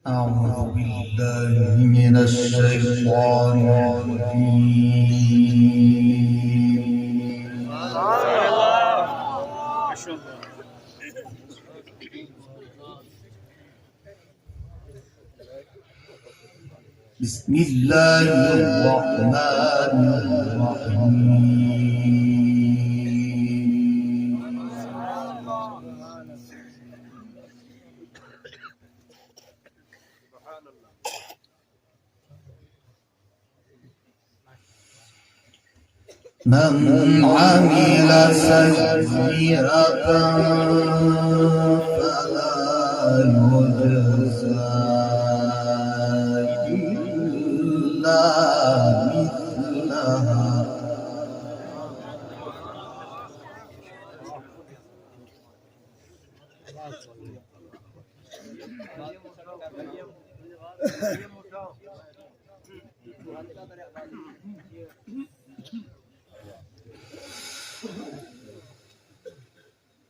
أعوذ بالله من الشيطان الرجيم. بسم الله الرحمن الرحيم. من عمل سيئة فلا يجزى إلا مثلها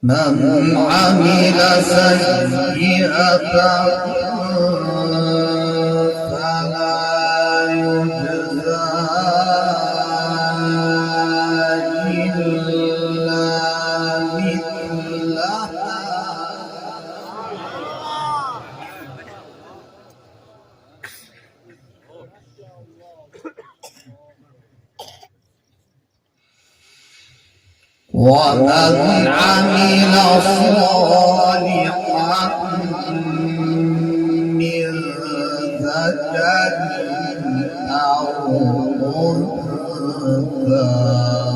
من عمل سيئة فلا يجزى إلا مثلها ومن عمل صالحا من ذكر أو أنثى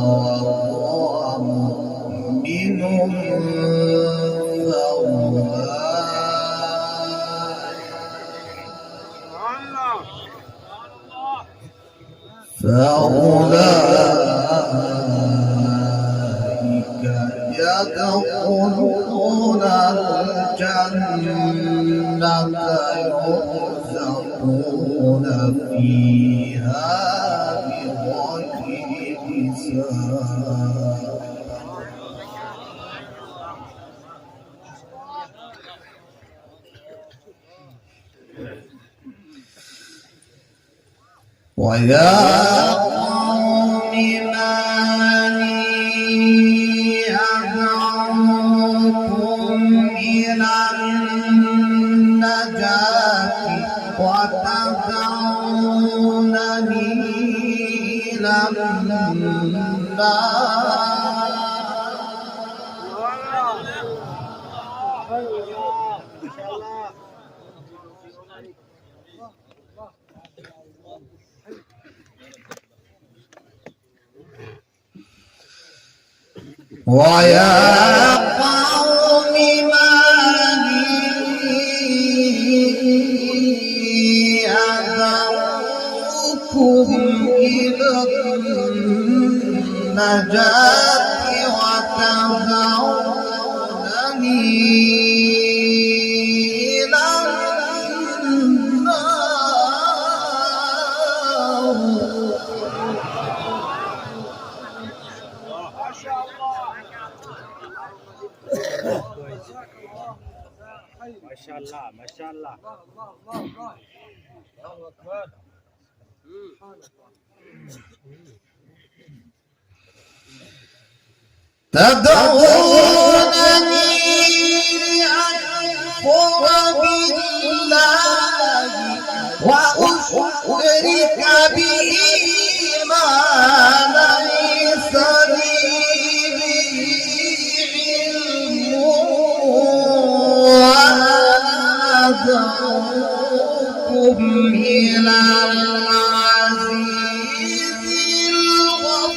وهو مؤمن فأولئك يدخلون الجنة يرزقون فيها بغير حساب. ويا قوم ما لي أدعوكم إلى النجاة وتدعونني إلى النار. ويا قوم ما لي أدعوكم إلى النجاة وتدعونني إلى النار. ما شاء الله ما شاء الله. تدعونني لأكفر بالله وأشرك به ما ليس لي به علم وأدعوكم إلى العزيز الغفار.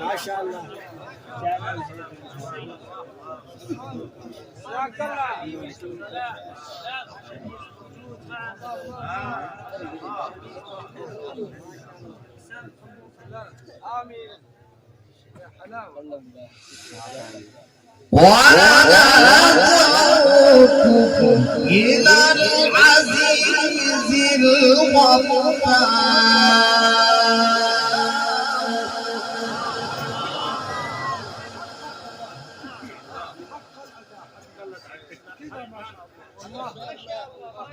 ما شاء الله. وأنا أدعوكم إلى العزيز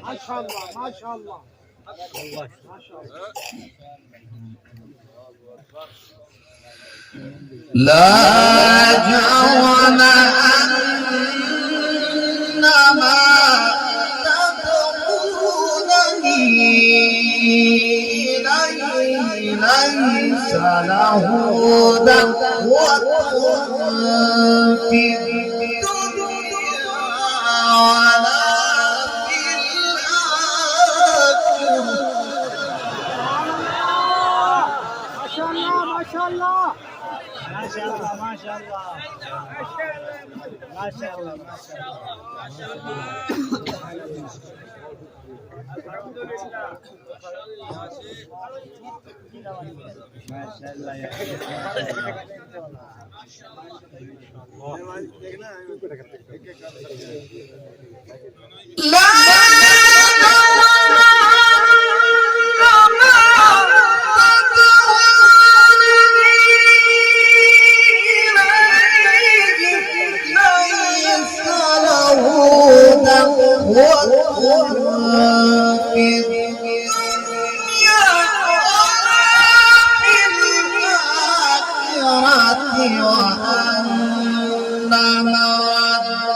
ما شاء الله ما شاء الله والله ما شاء الله. لا جرم أنما تدعونني إليه ليس له دعوة في الدنيا ولا في الآخرة. ما شاء الله ما شاء الله ما شاء الله ما شاء الله ما شاء الله ما شاء الله. الحمد لله ما شاء الله يا لا وأن مرد